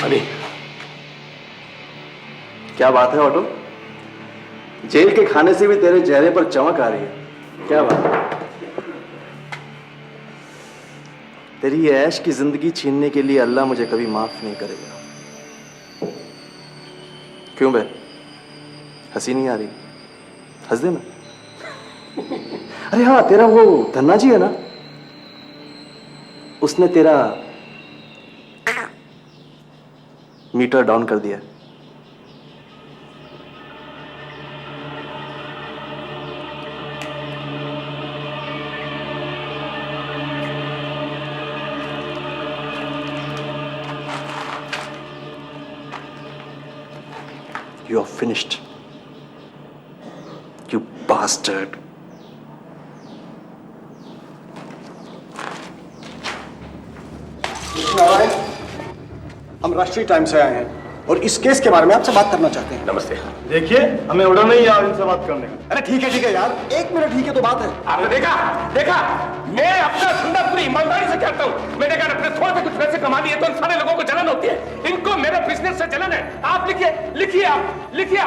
अरे क्या बात है ऑटो, जेल के खाने से भी तेरे चेहरे पर चमक आ रही है, क्या बात है? तेरी ये ऐश की जिंदगी छीनने के लिए अल्लाह मुझे कभी माफ नहीं करेगा। क्यों बे, हंसी नहीं आ रही? हंस देना। अरे हाँ, तेरा वो धन्ना जी है ना, उसने तेरा मीटर डाउन कर दिया। You are finished, you bastard. हम राष्ट्रीय टाइम्स से आए हैं और इस केस के बारे में आपसे बात करना चाहते हैं। नमस्ते। देखिए, हमें ऑर्डर नहीं यार इनसे बात करने का। अरे ठीक है यार, एक मिनट, ठीक है तो बात है। आपने देखा मैं अपना धंधा पूरी ईमानदारी से करता हूँ। मैंने अगर अपने थोड़े से कुछ पैसे कमा लिए तो इन सारे लोगों को जलन होती है। इनको मेरे बिजनेस से जलन है। आप लिखिए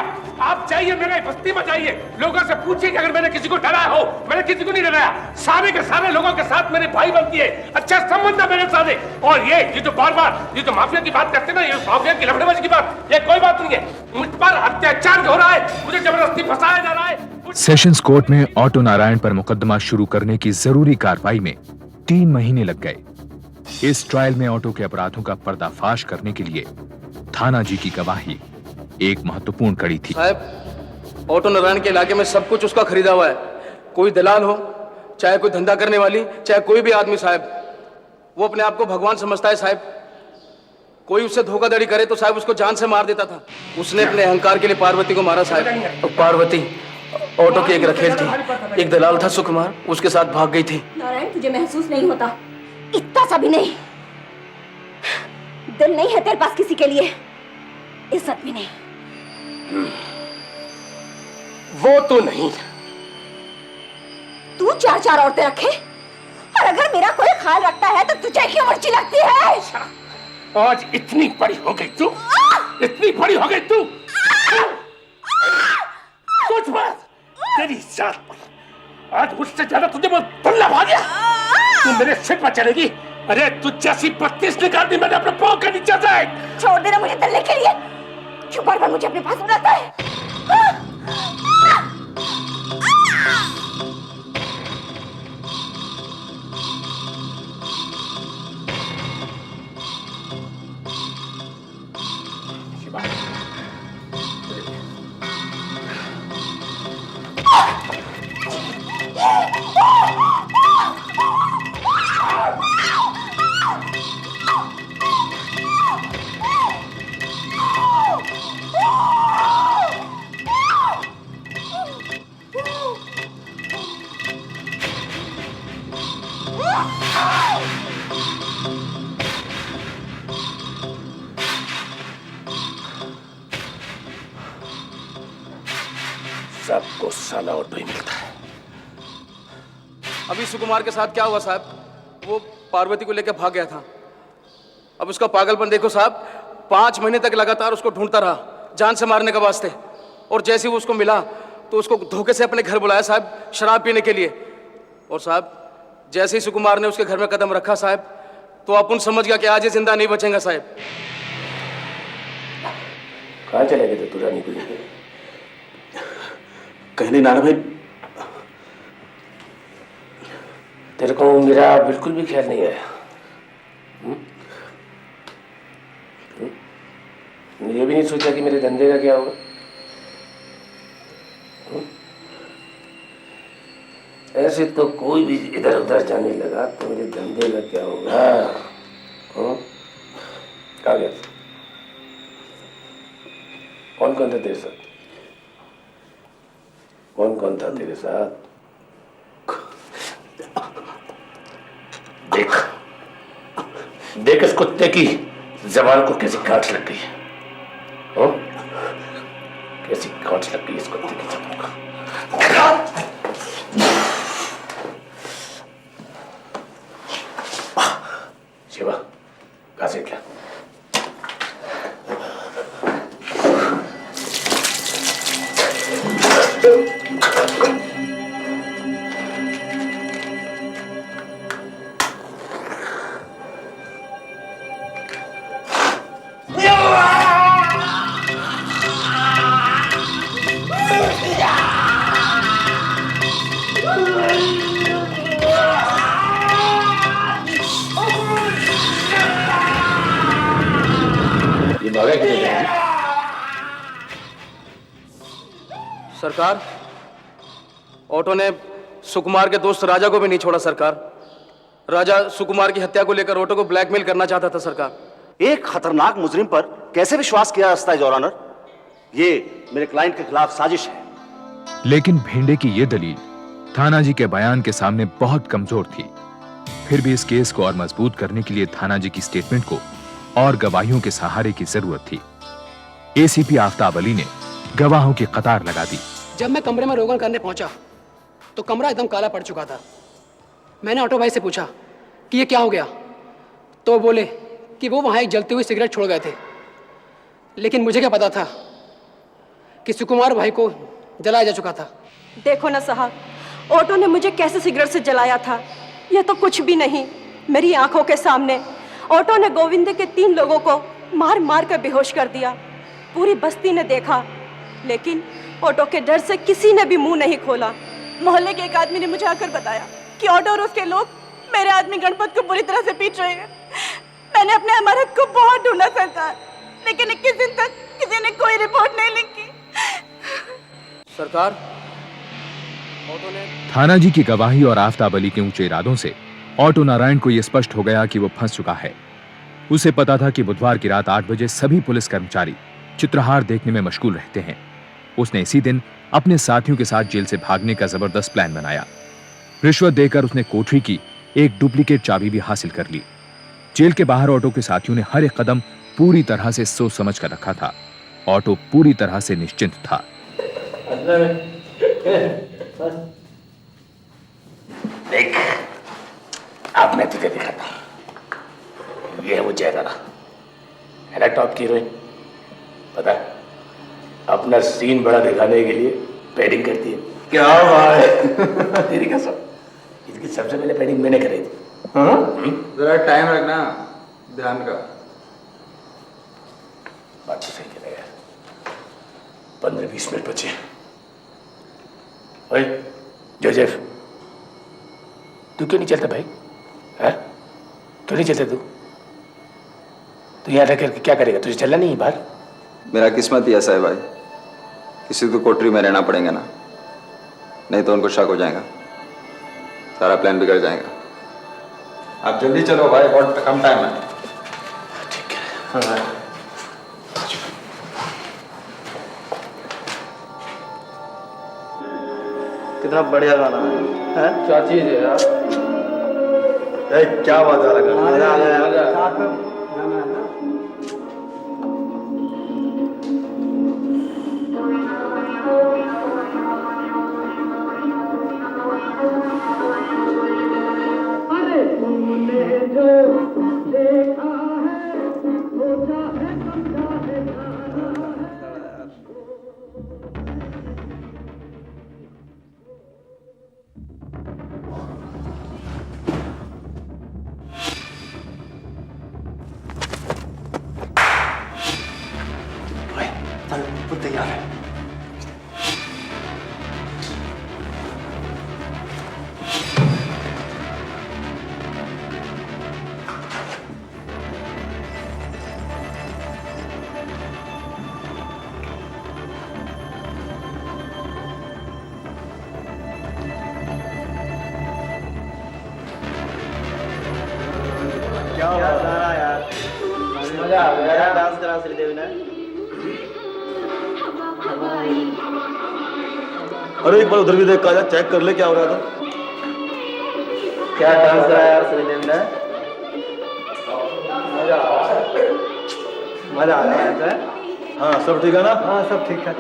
आप जाइए मेरे बस्ती में जाइए, लोगों से पूछिए कि अगर मैंने किसी को डराया हो। मैंने किसी को नहीं डराया। सारे के सारे लोगों के साथ मेरी भाई बनती है, अच्छा संबंध है मेरे साथ। और ये जो बार-बार ये जो माफिया की बात करते हैं ना, ये माफिया की लफड़ेबाजी की बात, ये कोई बात नहीं है। मुझ पर अत्याचार हो रहा है, मुझे जबरदस्ती फंसाया जा रहा है। सेशंस कोर्ट में ऑटो नारायण पर मुकदमा शुरू करने की जरूरी कार्रवाई में 3 महीने लग गए। इस ट्रायल में ऑटो के अपराधों का पर्दाफाश करने के लिए थाना जी की गवाही एक महत्वपूर्ण कड़ी थी। साहब, ऑटो नारायण के इलाके में सब कुछ उसका खरीदा हुआ है। कोई दलाल हो, चाहे कोई धंधा करने वाली, चाहे कोई भी आदमी साहब, वो अपने आप को भगवान समझता है साहब। कोई उससे धोखाधड़ी करे तो साहब उसको जान से मार देता था। उसने अपने अहंकार के लिए पार्वती को मारा साहब। और पार्वती ऑटो की एक रखेल थी, एक दलाल था सुकुमार, उसके साथ भाग गई थी। नारायण, तुझे महसूस नहीं होता? इतना सा भी नहीं? दिल नहीं है तेरे पास किसी के लिए? इज्जत भी नहीं? वो तो नहीं। तू 4 औरतें रखे, और अगर मेरा कोई ख्याल रखता है तो तुझे क्यों मर्ची लगती है? आज इतनी बड़ी हो गई तू, इतनी बड़ी हो गई तू। सोच मत, तेरी जात पर आज मुझसे ज्यादा तुझे वो बल्ला भाग गया। तू मेरे सिर पर चलेगी। अरे तू जैसी 32 निकाल दी मैंने अपने पाँव के नीचे से। छोड़ देना मुझे तलने के लिए। क्यों बार-बार मुझे अपने पास बुलाता है? सबको साला ऑटो ही मिलता है। अभी सुकुमार के साथ क्या हुआ साहब? वो पार्वती को लेकर भाग गया था। अब उसका पागलपन देखो साहब, 5 महीने तक लगातार उसको ढूंढता रहा, जान से मारने का वास्ते। और जैसे ही वो उसको मिला तो उसको धोखे से अपने घर बुलाया साहब, शराब पीने के लिए। और साहब, जैसे ही सुकुमार ने उसके घर में कदम रखा साहब, तो अपुन समझ गया कि आज ये जिंदा नहीं बचेगा साहब। कहाँ चले गए थे तू रानी को लेकर? कहीं नहीं नाना भाई। तेरे को मेरा बिल्कुल भी ख्याल नहीं आया। ये भी नहीं सोचा कि मेरे धंधे का क्या होगा? ऐसे तो कोई भी इधर उधर जाने लगा तो मेरे धंधे का क्या होगा? कहाँ गया? कौन कौन था तेरे साथ? कौन कौन था तेरे साथ? देख इस कुत्ते की जबान को कैसी गांठ लग गई है। कैसी गांठ लग गई इस कुत्ते की जबान को। शिवा, कहाँ से निकला? आ गए। सरकार, ऑटो ने सुकुमार के दोस्त राजा को भी नहीं छोड़ा सरकार। राजा सुकुमार की हत्या को लेकर ऑटो को ब्लैकमेल करना चाहता था सरकार। एक खतरनाक मुजरिम पर कैसे विश्वास किया जा सकता है योर ऑनर? ये मेरे क्लाइंट के खिलाफ साजिश है। लेकिन भेंडे की यह दलील थानाजी के बयान के सामने बहुत कमजोर थी। फिर भी इस केस को और मजबूत करने के लिए थानाजी की स्टेटमेंट को और गवाहियों के सहारे की जरूरत थी। एसीपी आफ्ताब अली ने गवाहों की कतार लगा दी। जब मैं कमरे में रोगन करने पहुंचा तो कमरा एकदम काला पड़ चुका था। मैंने ऑटो भाई से पूछा कि ये क्या हो गया, तो वो बोले कि वो वहां एक जलती हुई सिगरेट छोड़ गए थे। लेकिन मुझे क्या पता था कि सुकुमार भाई को जलाया जा चुका था। देखो ना साहब, ऑटो ने मुझे कैसे सिगरेट से जलाया था, यह तो कुछ भी नहीं। मेरी आंखों के सामने ऑटो ने गोविंद के 3 लोगों को मार मार कर बेहोश कर दिया। पूरी बस्ती ने देखा, लेकिन ऑटो के डर से किसी ने भी मुंह नहीं खोला। मोहल्ले के एक आदमी ने मुझे आकर बताया कि ऑटो और उसके लोग मेरे आदमी गणपत को बुरी तरह से पीट रहे हैं। मैंने अपने अमरत को बहुत ढूंढा सरकार, लेकिन 21 दिन तक किसी ने कोई रिपोर्ट नहीं लिखी। सरकार, ऑटो ने थानाजी की गवाही और आफ्ताब अली के ऊंचे इरादों से ऑटो नारायण को यह स्पष्ट हो गया कि वो फंस चुका है। उसे पता था कि बुधवार की रात 8 बजे सभी पुलिस कर्मचारी चित्रहार देखने में मशगूल रहते हैं। उसने इसी दिन अपने साथियों के साथ जेल से भागने का जबरदस्त प्लान बनाया। रिश्वत देकर उसने कोठरी की एक डुप्लीकेट चाबी भी हासिल कर ली। जेल के बाहर ऑटो के साथियों ने हर एक कदम पूरी तरह से सोच समझ कर रखा था। ऑटो पूरी तरह से निश्चिंत था। देख, अब मैं तुझे दिखाता हूं। ये है वो जयदारा, है ना टॉप की हीरोइन। पता है, अपना सीन बड़ा दिखाने के लिए पैडिंग करती है। क्या बात है। तेरी कसम, इसकी सबसे पहले पैडिंग मैंने करी थी। जरा टाइम रखना ध्यान का। बात तो सही कह रहा यार। 15-20 मिनट बचे। ओए जोसेफ, तू क्यों नहीं चलता भाई? है क्यों नहीं चलता तू? तू यहाँ रह करके क्या करेगा? तुझे चलना नहीं है बाहर? मेरा किस्मत ही ऐसा है भाई, किसी तो कोठरी में रहना पड़ेगा ना, नहीं तो उनको शक हो जाएगा, सारा प्लान बिगड़ जाएगा। आप जल्दी चलो भाई, बहुत कम टाइम है। ठीक है। कितना बढ़िया गाना है। क्या चीज है यार? क्या बात है, मजा आ गया। वो तैयार है। क्या हुआ यार? मजा आ गया। डांस करा श्रीदेवी ने। अरे एक बार उधर भी देख का चेक कर ले क्या हो रहा था। क्या डांस करा यार श्रीदेवी ने। मजा आ गया। हाँ सब ठीक है ना? हाँ सब ठीक है।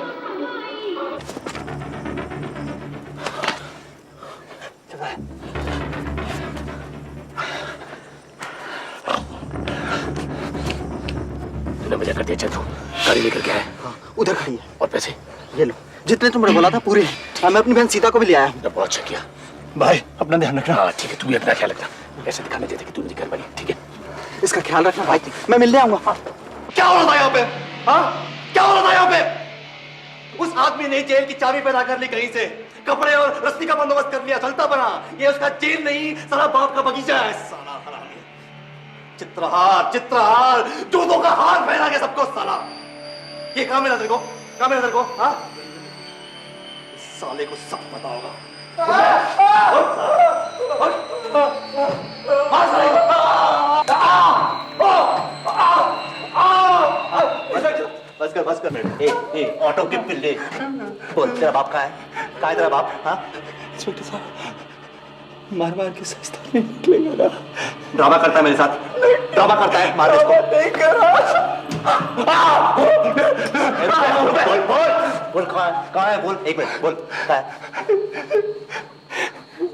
तूने मजा कर दिया। चल तू गाड़ी लेकर के आया। हाँ, उधर खड़ी है। और पैसे ये लो, जितने तुमने बोला था पूरे हैं। हाँ, मैं अपनी बहन सीता को भी ले आया हूँ। बहुत अच्छा किया भाई अपना ध्यान रखना। हाँ ठीक है, तू भी अपना ख्याल रखना। ऐसे दिखाने देते कि तू मेरी घर वाली। ठीक है, इसका ख्याल रखना भाई, मैं मिलने आऊंगा। हाँ। क्या हो रहा था यहाँ पे? हाँ क्या हो रहा था यहाँ पे? उस आदमी ने जेल की चाबी पैदा कर ली कहीं से, कपड़े और रस्सी का बंदोबस्त कर लिया, चलता बना। ये उसका जेल नहीं, साला बाप का बगीचा है। साला हरामी। चित्रहार चित्रहार जूतों का हार पहना के सबको साला। ये कहां मिला तेरे को? कहां मिला तेरे को? हाँ, इस साले को सब पता होगा। बस कर बस कर। ए ऑटो के पिल्ले, बोल तेरा बाप कहाँ है? कहाँ है तेरा बाप? हाँ छोटे साहब, मार मार के सस्ता नहीं निकलेगा ना। ड्रामा करता है मेरे साथ, ड्रामा करता है। मार इसको। नहीं करा। बोल बोल बोल, कहाँ है? बोल, एक मिनट बोल, कहाँ है?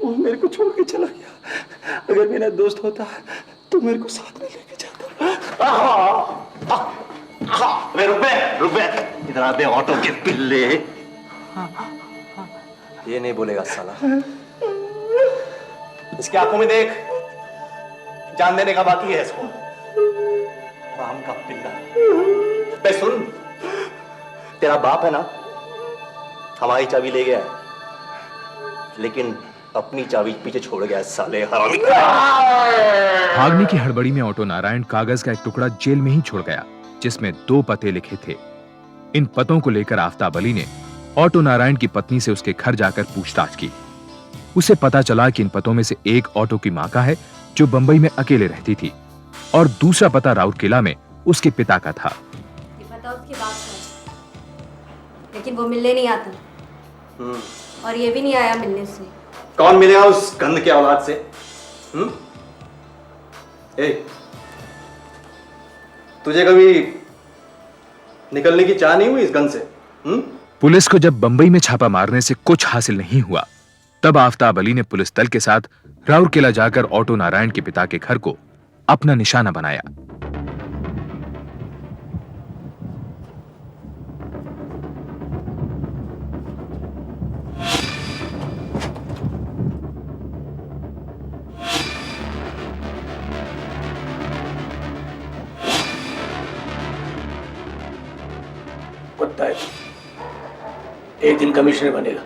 वो मेरे को छोड़ के चला गया। अगर मेरा दोस्त होता तो मेरे को साथ में लेके जाता। रुक बे, इधर आ बे ऑटो के पिल्ले। ये नहीं बोलेगा साला। इसकी आंखों में देख, जान देने का बाकी है इसको। राम का पिल्ला। बे सुन, तेरा बाप है ना, हमारी चाबी ले गया, लेकिन अपनी चाबी पीछे छोड़ गया साले हरामी। भागने की हड़बड़ी में ऑटो नारायण कागज का एक टुकड़ा जेल में ही छोड़ गया, जिसमें 2 पते लिखे थे। इन पतों को लेकर आफताब अली ने ऑटो नारायण की पत्नी से उसके घर जाकर पूछताछ की। उसे पता चला कि इन पतों में से एक ऑटो की मां का है, जो बंबई में अकेले रहती थी, और दूसरा पता राउरकेला में उसके पिता का था। ये पता उसकी बात है, लेकिन वो मिलने नहीं आता, और ये भी नहीं आया मिलने से। कौन मिलेगा उस गंद के औलाद से? तुझे कभी निकलने की चाह नहीं हुई इस गंद से? पुलिस को जब बंबई में छापा मारने से कुछ हासिल नहीं हुआ, तब आफताब अली ने पुलिस दल के साथ राउरकेला जाकर ऑटो नारायण के पिता के घर को अपना निशाना बनाया। कुत्ता है, एक दिन कमिश्नर बनेगा।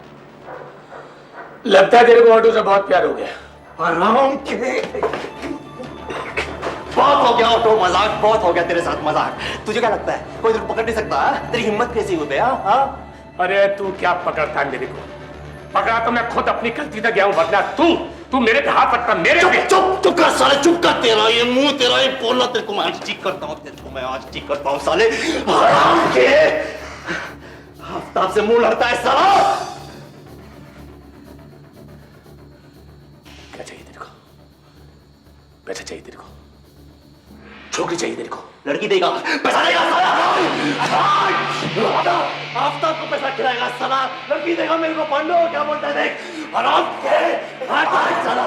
लगता है तेरे को ऑटो से बहुत प्यार हो गया। आराम के बहुत हो गया ऑटो, मजाक बहुत हो गया तेरे साथ मजाक। तुझे क्या लगता है कोई तुझे पकड़ नहीं सकता? तेरी हिम्मत कैसी हुई बे? अरे तू क्या पकड़ता है मेरे को? पकड़ा तो मैं खुद अपनी गलती से गया हूं, वरना तू मेरे पे हाथ रखता। मेरे चुप कर साले, चुप कर। तेरा ये मुंह, तेरा ये बोलना, तेरे को मैं आज ठीक करता हूँ, तेरे को मैं आज ठीक करता हूँ साले। आराम के आफ्ताब से मुंह लड़ता है साला। क्या चाहिए तेरे को? पैसा चाहिए तेरे को? छोकरी चाहिए तेरे को? लड़की देगा, पैसा देगा साला। आफ्ताब को पैसा खिलाएगा साला, लड़की देगा मेरे को। पांडो क्या बोलता है देख। आराम के साला,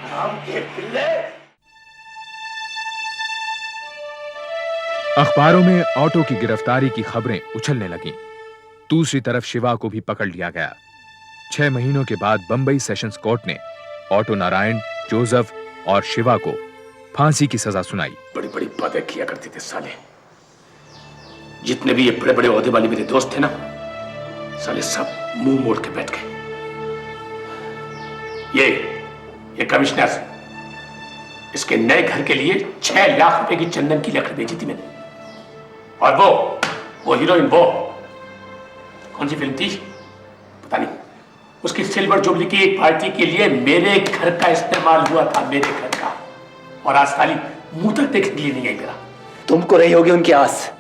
आराम के पिल्ले। अखबारों में ऑटो की गिरफ्तारी की खबरें उछलने लगीं। दूसरी तरफ शिवा को भी पकड़ लिया गया। 6 महीनों के बाद बंबई सेशंस कोर्ट ने ऑटो नारायण, जोसेफ और शिवा को फांसी की सजा सुनाई। बड़ी बड़ी बातें किया करते थे साले। जितने भी ये बड़े बड़े ओहदे वाले मेरे दोस्त थे ना, साले सब मुंह मोड़ के बैठ गए। ये कमिश्नर, इसके नए घर के लिए 6 लाख रुपए की चंदन की लकड़ी बेची थी मैंने। और वो हीरोइन, वो कौन सी फिल्म थी पता नहीं, उसकी सिल्वर जुबली की एक पार्टी के लिए मेरे घर का इस्तेमाल हुआ था, मेरे घर का। और आज साली मुंह तक देखने के लिए नहीं आई मेरा। तुमको रही होगी उनकी आस।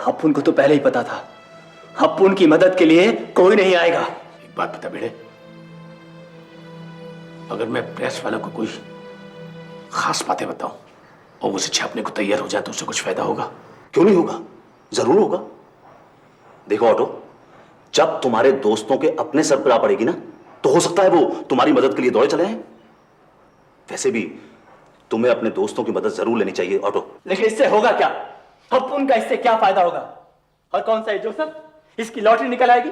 अपुन को तो पहले ही पता था, अपुन की मदद के लिए कोई नहीं आएगा। एक बात बता बेटे, अगर मैं प्रेस वालों को कोई खास बातें बताऊं और उसे छापने को तैयार हो जाए तो उससे कुछ फायदा होगा? क्यों नहीं होगा, जरूर होगा। देखो ऑटो, जब तुम्हारे दोस्तों के अपने सर पर आ पड़ेगी ना, तो हो सकता है वो तुम्हारी मदद के लिए दौड़े चले हैं। वैसे भी तुम्हें अपने दोस्तों की मदद जरूर लेनी चाहिए ऑटो। लेकिन इससे होगा क्या? अपुन का इससे क्या फायदा होगा? और कौन सा है जोसेफ, इसकी लॉटरी निकल आएगी।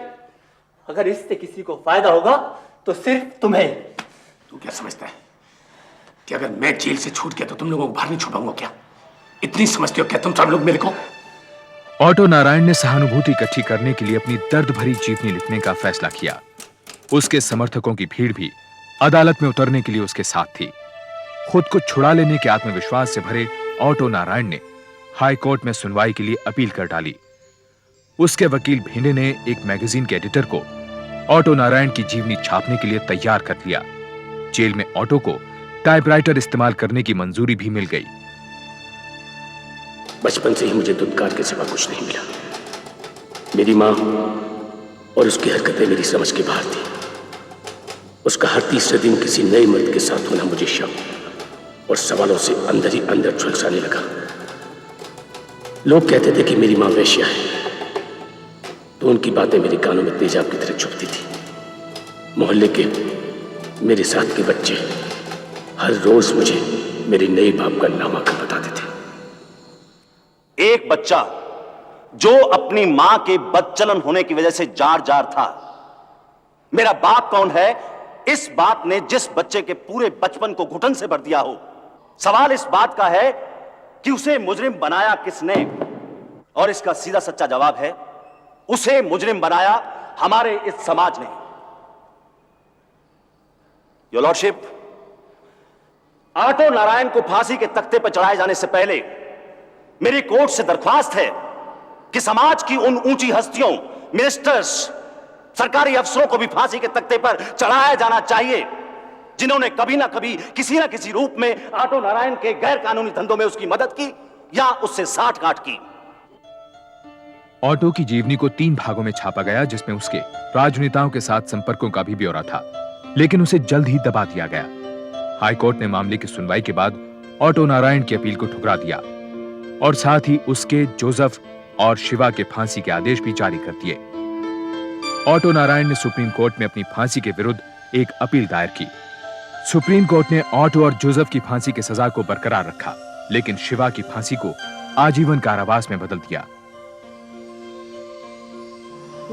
अगर इससे किसी को फायदा होगा तो सिर्फ तुम्हें। तू क्या समझता है कि अगर मैं जेल से छूट गया तो तुम लोगों को बाहर नहीं छुपाऊंगा क्या? इतनी समझते हो क्या तुम सब लोग मेरे को? ऑटो नारायण ने सहानुभूति इकट्ठी करने के लिए अपनी दर्द भरी जीवनी लिखने का फैसला किया। उसके समर्थकों की भीड़ भी अदालत में उतरने के लिए उसके साथ थी। खुद को छुड़ा लेने के आत्मविश्वास से भरे ऑटो नारायण ने हाई कोर्ट में सुनवाई के लिए अपील कर डाली। उसके वकील भिंडे ने एक मैगजीन के एडिटर को ऑटो नारायण की जीवनी छापने के लिए तैयार कर लिया। जेल में ऑटो को टाइपराइटर इस्तेमाल करने की मंजूरी भी मिल गई। बचपन से ही मुझे दुत्कार के सिवा कुछ नहीं मिला। मेरी मां और उसकी हरकतें मेरी समझ के बाहर थी। उसका हर तीसरे दिन किसी नए मर्द के साथ होना मुझे शक और सवालों से अंदर ही अंदर झुलसाने लगा। लोग कहते थे कि मेरी मां वेश्या है, तो उनकी बातें मेरे कानों में तेजाब की तरह चुभती थी। मोहल्ले के मेरे साथ के बच्चे हर रोज मुझे मेरी नई बाप का नाम आकर बताते थे। एक बच्चा जो अपनी मां के बदचलन होने की वजह से जार जार था, मेरा बाप कौन है, इस बात ने जिस बच्चे के पूरे बचपन को घुटन से भर दिया हो। सवाल इस बात का है कि उसे मुजरिम बनाया किसने, और इसका सीधा सच्चा जवाब है, उसे मुजरिम बनाया हमारे इस समाज ने। योर लॉर्डशिप, ऑटो नारायण को फांसी के तख्ते पर चढ़ाए जाने से पहले मेरी कोर्ट से दरख्वास्त है कि समाज की उन ऊंची हस्तियों, मिनिस्टर्स, सरकारी अफसरों को भी फांसी के तख्ते पर चढ़ाया जाना चाहिए जिन्होंने कभी ना कभी किसी ना किसी रूप में ऑटो नारायण के गैर कानूनी धंधों में उसकी मदद की या उससे साठगांठ की। ऑटो की जीवनी को 3 भागों में छापा गया, जिसमें उसके राजनेताओं के साथ संपर्कों का भी ब्यौरा था, लेकिन उसे जल्द ही दबा दिया गया। हाईकोर्ट ने मामले की सुनवाई के बाद ऑटो नारायण की अपील को ठुकरा दिया और साथ ही उसके, जोसेफ और शिवा के फांसी के आदेश भी जारी कर दिए। ऑटो नारायण ने सुप्रीम कोर्ट में अपनी फांसी के विरुद्ध एक अपील दायर की। सुप्रीम कोर्ट ने ऑटो और जोसेफ की फांसी की सजा को बरकरार रखा, लेकिन शिवा की फांसी को आजीवन कारावास में बदल दिया।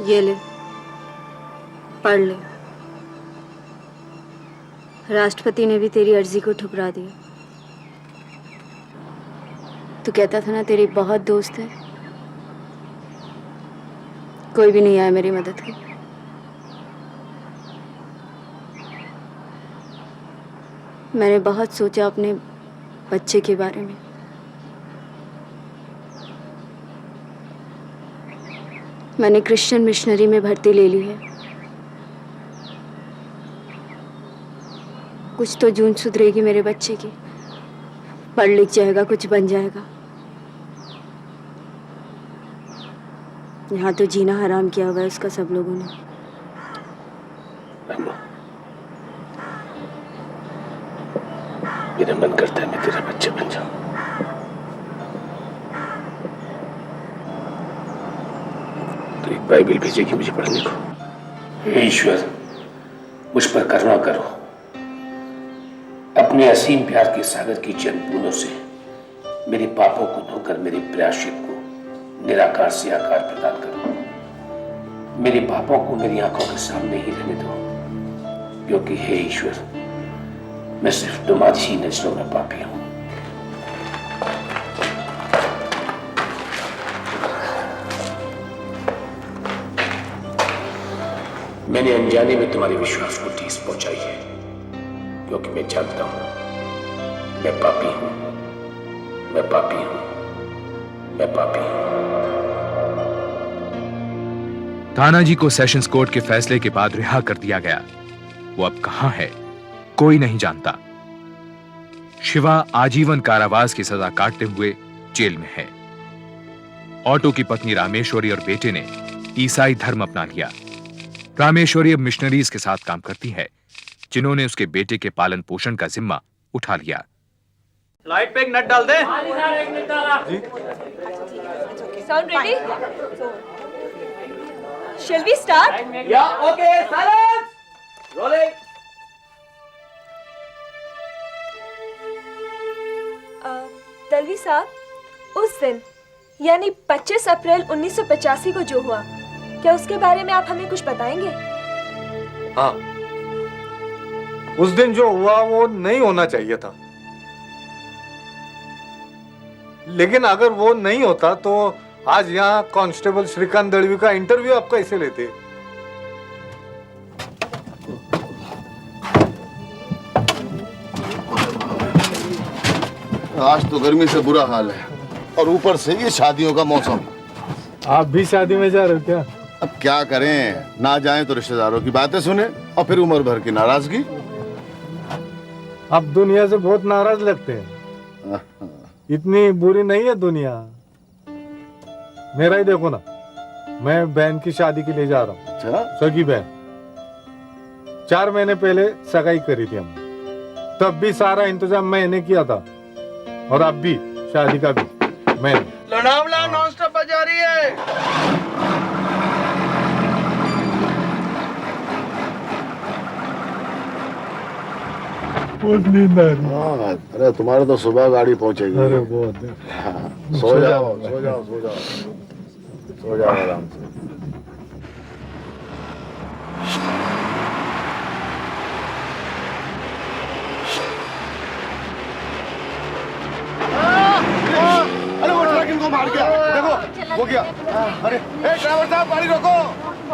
ये ले, पढ़ ले। राष्ट्रपति ने भी तेरी अर्जी को ठुकरा दिया। तू कहता था ना तेरी बहुत दोस्त है, कोई भी नहीं आया मेरी मदद की। मैंने बहुत सोचा अपने बच्चे के बारे में। मैंने क्रिश्चियन मिशनरी में भर्ती ले ली है। कुछ तो जून सुधरेगी मेरे बच्चे की, पढ़ लिख जाएगा, कुछ बन जाएगा। यहाँ तो जीना हराम किया हुआ है उसका सब लोगों ने। मेरा मन करता है मैं तेरा बच्चा बन जाऊं। तो एक बाइबल भेजेगी मुझे पढ़ने को। हे ईश्वर, मुझ पर करुणा करो। अपने असीम प्यार के सागर की चंद बूंदों से मेरे पापों को धोकर मेरे प्रायश्चित को निराकार से आकार प्रदान करो। मेरे पापों को मेरी आंखों के सामने ही रहने दो, क्योंकि हे ईश्वर, मैं सिर्फ तुम्हारी ही नजरों में पापी हूं। मैंने अनजाने में तुम्हारे विश्वास को ठेस पहुंचाई है, क्योंकि मैं जानता हूं मैं पापी हूं, मैं पापी हूं, मैं पापी हूं। तानाजी को सेशंस कोर्ट के फैसले के बाद रिहा कर दिया गया। वो अब कहां है, कोई नहीं जानता। शिवा आजीवन कारावास की सजा काटते हुए जेल में है। ऑटो की पत्नी रामेश्वरी और बेटे ने ईसाई धर्म अपना लिया। रामेश्वरी अब मिशनरीज के साथ काम करती है, जिन्होंने उसके बेटे के पालन पोषण का जिम्मा उठा लिया। लाइट पे एक नट डाल दे। Sound ready? Shall we start? Yeah, okay, silence. Rolling. तलवी साहब, उस दिन यानी 25 अप्रैल 1985 को जो हुआ, क्या उसके बारे में आप हमें कुछ बताएंगे? हाँ, उस दिन जो हुआ वो नहीं होना चाहिए था, लेकिन अगर वो नहीं होता तो आज यहाँ कांस्टेबल श्रीकांत दळवी का इंटरव्यू आप कैसे लेते? आज तो गर्मी से बुरा हाल है और ऊपर से ये शादियों का मौसम। आप भी शादी में जा रहे हो क्या? अब क्या करें, ना जाएं तो रिश्तेदारों की बातें सुने और फिर उम्र भर की नाराजगी। आप दुनिया से बहुत नाराज लगते हैं। इतनी बुरी नहीं है दुनिया। मेरा ही देखो ना, मैं बहन की शादी के लिए जा रहा हूँ। अच्छा? सगी बहन। 4 महीने पहले सगाई करी थी हमने, तब भी सारा इंतजाम मैंने किया था और अब भी शादी का भी मैंने। लोनावला नॉन स्टॉप बजा रही है। बहुत नींद आ रही है। हाँ, अरे तुम्हारे तो सुबह गाड़ी पहुंचेगी। अरे बहुत। सो जाओ सो जाओ सो जाओ सो जाओ आराम से। अरे वो ट्रक इनको मार गया, देखो वो गया। अरे ड्राइवर साहब गाड़ी रोको,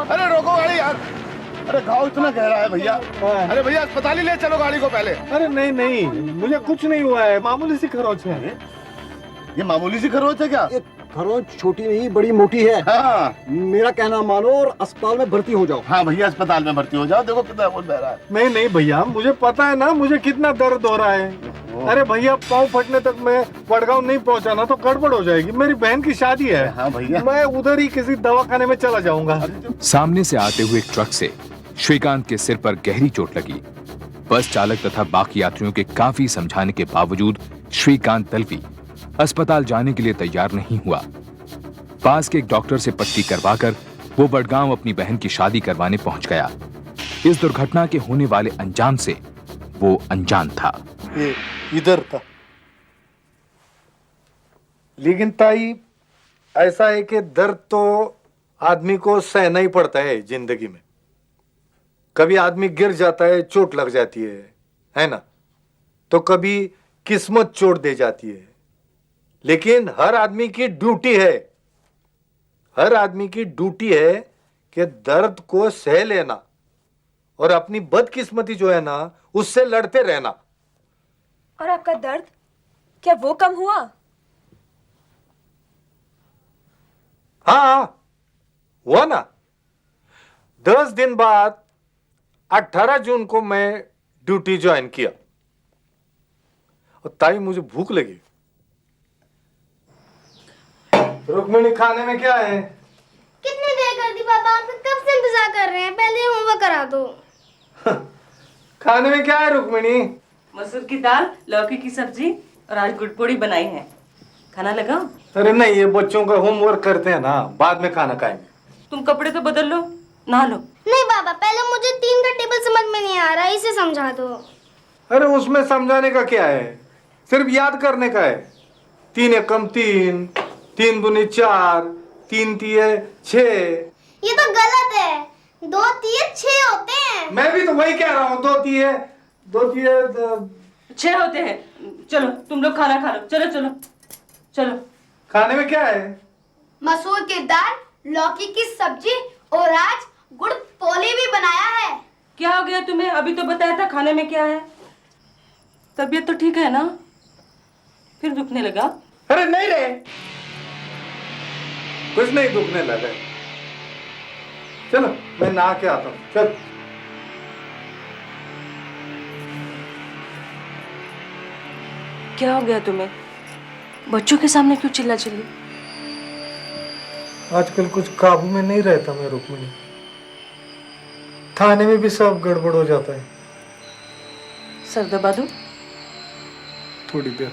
अरे रोको गाड़ी यार। अरे घाव इतना गहरा है भैया। अरे भैया अस्पताल ही ले चलो गाड़ी को पहले। अरे नहीं नहीं, मुझे कुछ नहीं हुआ है, मामूली सी खरोच है। ये मामूली सी खरोच है क्या? ये खरोच छोटी नहीं बड़ी मोटी है। हाँ। मेरा कहना मानो और अस्पताल में भर्ती हो जाओ। हाँ भैया अस्पताल में भर्ती हो जाओ, देखो कितना खून बह रहा है। नहीं नहीं भैया, मुझे पता है ना मुझे कितना दर्द हो रहा है। अरे भैया पाँव फटने तक मैं वडगांव नहीं पहुंचा ना तो गड़बड़ हो जाएगी। मेरी बहन की शादी है। हाँ भैया, मैं उधर ही किसी दवाखाने में चला जाऊंगा। सामने से आते हुए एक ट्रक से श्रीकांत के सिर पर गहरी चोट लगी। बस चालक तथा बाकी यात्रियों के काफी समझाने के बावजूद श्रीकांत तलवी अस्पताल जाने के लिए तैयार नहीं हुआ। पास के एक डॉक्टर से पट्टी करवाकर वो वडगांव अपनी बहन की शादी करवाने पहुंच गया। इस दुर्घटना के होने वाले अंजाम से वो अनजान था। ये इधर था। लेकिन ताई ऐसा है कि दर्द तो आदमी को सहना ही पड़ता है जिंदगी में। कभी आदमी गिर जाता है, चोट लग जाती है ना, तो कभी किस्मत चोट दे जाती है। लेकिन हर आदमी की ड्यूटी है, हर आदमी की ड्यूटी है कि दर्द को सह लेना और अपनी बदकिस्मती जो है ना उससे लड़ते रहना। और आपका दर्द क्या वो कम हुआ? हाँ हुआ ना। 10 दिन बाद 18 जून को मैं ड्यूटी ज्वाइन किया। और ताई मुझे भूख लगी। रुक्मिणी खाने में क्या है? कितनी देर कर दी पापा, आप कब से इंतजार कर रहे हैं, पहले होमवर्क करा दो। खाने में क्या है रुक्मिणी? मसूर की दाल, लौकी की सब्जी और आज गुड़पोड़ी बनाई है। खाना लगाओ? अरे नहीं, ये बच्चों का होमवर्क करते हैं ना, बाद में खाना खाएंगे। तुम कपड़े तो बदल लो, नहा लो। नहीं पापा, पहले मुझे 3 का टेबल समझ में नहीं आ रहा, इसे समझा दो। अरे उसमें समझाने का क्या है, सिर्फ याद करने का है। 3 एकम 3, 3 दूनी 4, 3 तिये 6। ये तो गलत है, 2 तिये 6 होते हैं। मैं भी तो वही कह रहा हूँ, 2 तिये 6 होते हैं। चलो तुम लोग खाना खा लो, चलो चलो चलो। खाने में क्या है? मसूर की दाल, लौकी की सब्जी और आज गुड़ पोली भी बनाया है। क्या हो गया तुम्हें? अभी तो बताया था खाने में क्या है। तबीयत तो ठीक है ना? फिर दुखने लगा? अरे नहीं रे, कुछ नहीं दुखने लगा। चलो मैं नहा के आता हूँ। चल। क्या हो गया तुम्हें? बच्चों के सामने क्यों चिल्ला चिल्ली? आजकल कुछ काबू में नहीं रहता मैं रुक्मिणी। थाने में भी सब गड़बड़ हो जाता है। सर दबा दो। थोड़ी देर।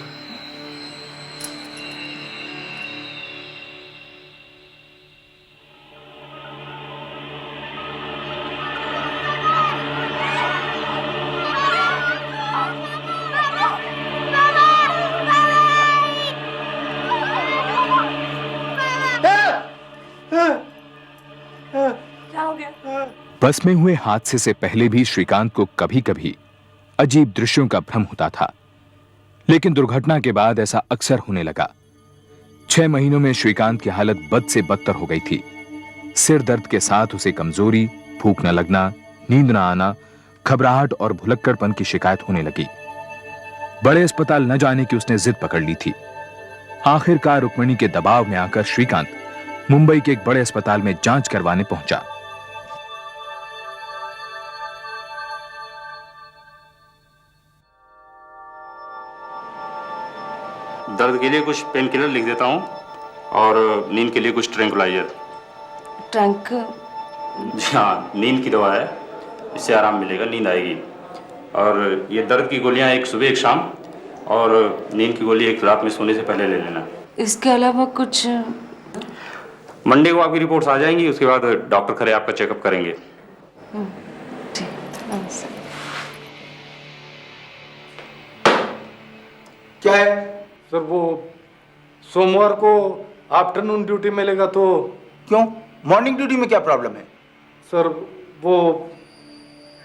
क्या हो गया? बस में हुए हादसे से पहले भी श्रीकांत को कभी-कभी अजीब दृश्यों का भ्रम होता था, लेकिन दुर्घटना के बाद ऐसा अक्सर होने लगा। 6 महीनों में श्रीकांत की हालत बद से बदतर हो गई थी। सिर दर्द के साथ उसे कमजोरी, भूख न लगना, नींद न आना, घबराहट और भुलक्कड़पन की शिकायत होने लगी। बड़े अस्पताल न जाने की उसने जिद पकड़ ली थी। आखिरकार रुक्मिणी के दबाव में आकर श्रीकांत मुंबई के एक बड़े अस्पताल में जांच करवाने पहुंचा। दर्द के लिए कुछ पेन किलर लिख देता हूँ और नींद के लिए कुछ ट्रैंकुलाइजर। ट्रैंक? हाँ, नींद की दवा है, इससे आराम मिलेगा, नींद आएगी। और ये दर्द की गोलियां एक सुबह एक शाम और नींद की गोली एक रात में सोने से पहले ले लेना। इसके अलावा कुछ? मंडे को आपकी रिपोर्ट्स आ जाएंगी, उसके बाद डॉक्टर खरे आपका चेकअप करेंगे। ठीक, नमस्ते। क्या है सर? वो सोमवार को आफ्टरनून ड्यूटी मिलेगा तो? क्यों, मॉर्निंग ड्यूटी में क्या प्रॉब्लम है? सर वो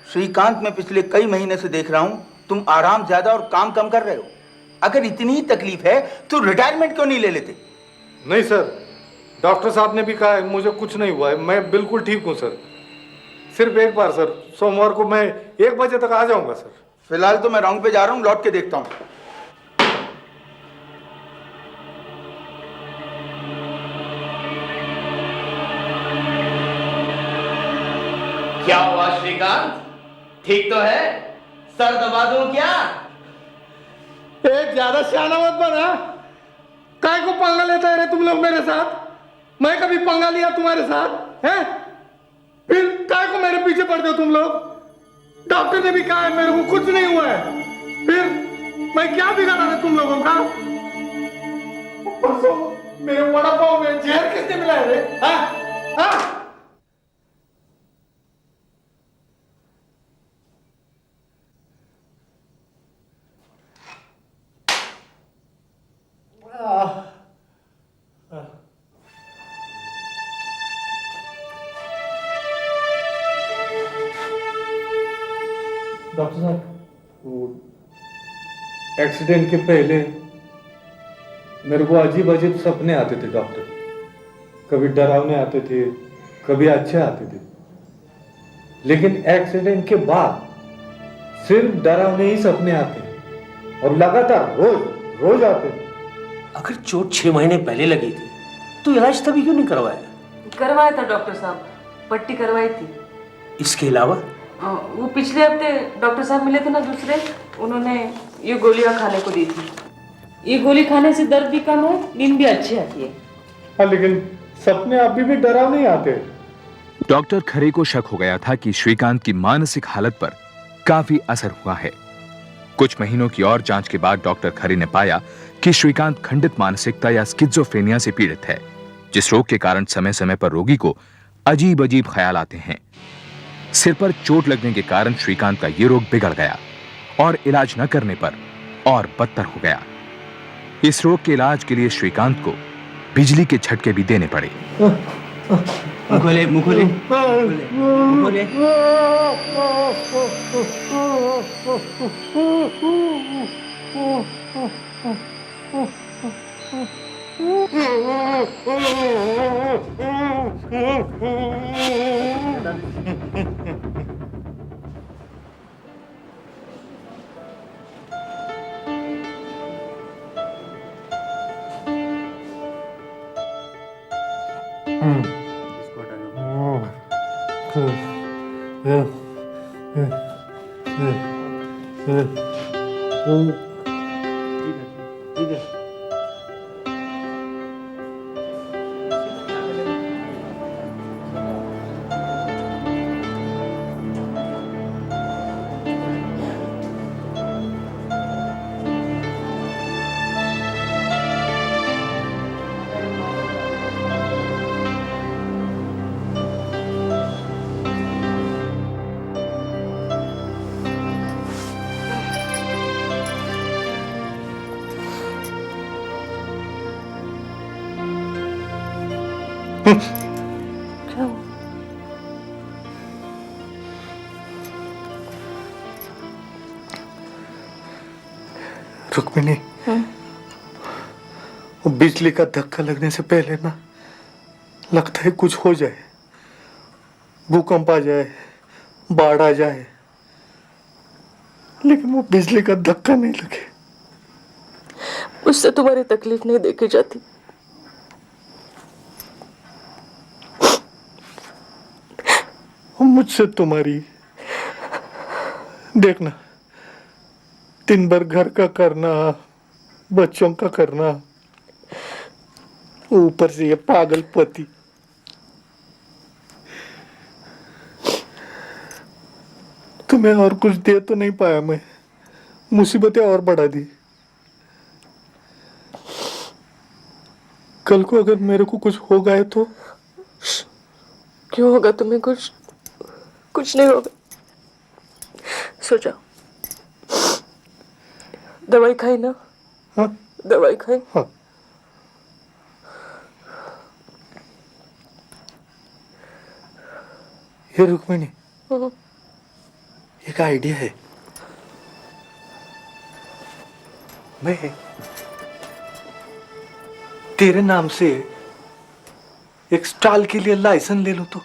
श्रीकांत, मैं पिछले कई महीने से देख रहा हूं तुम आराम ज्यादा और काम कम कर रहे हो। अगर इतनी ही तकलीफ है तो रिटायरमेंट क्यों नहीं ले लेते? नहीं सर, डॉक्टर साहब ने भी कहा है मुझे कुछ नहीं हुआ है, मैं बिल्कुल ठीक हूँ सर। सिर्फ एक बार सर, सोमवार को मैं 1 बजे तक आ जाऊंगा सर। फिलहाल तो मैं राउंड पे जा रहा हूँ, लौट के देखता हूँ। क्या हुआ श्रीकांत, ठीक तो है? सर दबा दूं क्या? ज्यादा सियाना मत बना। काय को पंगा लेता है रे तुम लोग मेरे साथ? मैं कभी पंगा लिया तुम्हारे साथ है? फिर काय को मेरे पीछे पड़ते हो तुम लोग? डॉक्टर ने भी कहा है मेरे को कुछ नहीं हुआ है, फिर मैं क्या बिगाड़ा था तुम लोगों का? परसों मेरे वड़ा पाव में जहर किसने मिलाया रे? हाँ? डॉक्टर साहब, एक्सीडेंट के पहले मेरे को अजीब अजीब सपने आते थे डॉक्टर। कभी डरावने आते थे, कभी अच्छे आते थे, लेकिन एक्सीडेंट के बाद सिर्फ डरावने ही सपने आते हैं और लगातार रोज रोज आते हैं। अगर चोट 6 महीने पहले लगी थी तो इलाज तभी क्यों नहीं करवाया? करवाया था डॉक्टर साहब, पट्टी करवाई थी। इसके अलावा? वो पिछले हफ्ते डॉक्टर साहब मिले थे ना दूसरे, उन्होंने ये गोलियां खाने को दी थी। ये गोली खाने से दर्द भी कम है, नींद भी अच्छी आती है। हाँ, लेकिन सपने अभी भी डरावने आते। डॉक्टर खरे को शक हो गया था कि श्रीकांत की मानसिक हालत पर काफी असर हुआ है। कुछ महीनों की और जांच के बाद डॉक्टर खरे ने पाया कि श्रीकांत खंडित मानसिकता या स्किज़ोफ्रेनिया से पीड़ित है, जिस रोग के कारण समय समय पर रोगी को अजीब अजीब ख्याल आते हैं। सिर पर चोट लगने के कारण श्रीकांत का यह रोग बिगड़ गया और इलाज न करने पर और बदतर हो गया। इस रोग के इलाज के लिए श्रीकांत को बिजली के झटके भी देने पड़े। मुखोले, मुखोले, मुखोले। ठीक है। रुक्मिणी, वो बिजली का धक्का लगने से पहले ना लगता है कुछ हो जाए, भूकंप आ जाए, बाढ़ आ जाए, लेकिन वो बिजली का धक्का नहीं लगे। मुझसे तुम्हारी तकलीफ नहीं देखी जाती। मुझसे तुम्हारी, देखना, दिन भर घर का करना, बच्चों का करना, ऊपर से ये पागल पति। तुम्हें और कुछ दे तो नहीं पाया मैं, मुसीबतें और बढ़ा दी। कल को अगर मेरे को कुछ हो गए तो? क्यों होगा तुम्हें कुछ? कुछ नहीं होगा। सो जाओ। दवाई खाई ना? हाँ? दवाई खाई? हाँ। ये रुक्मिणी, एक आइडिया है। मैं तेरे नाम से एक स्टॉल के लिए लाइसेंस ले लूं तो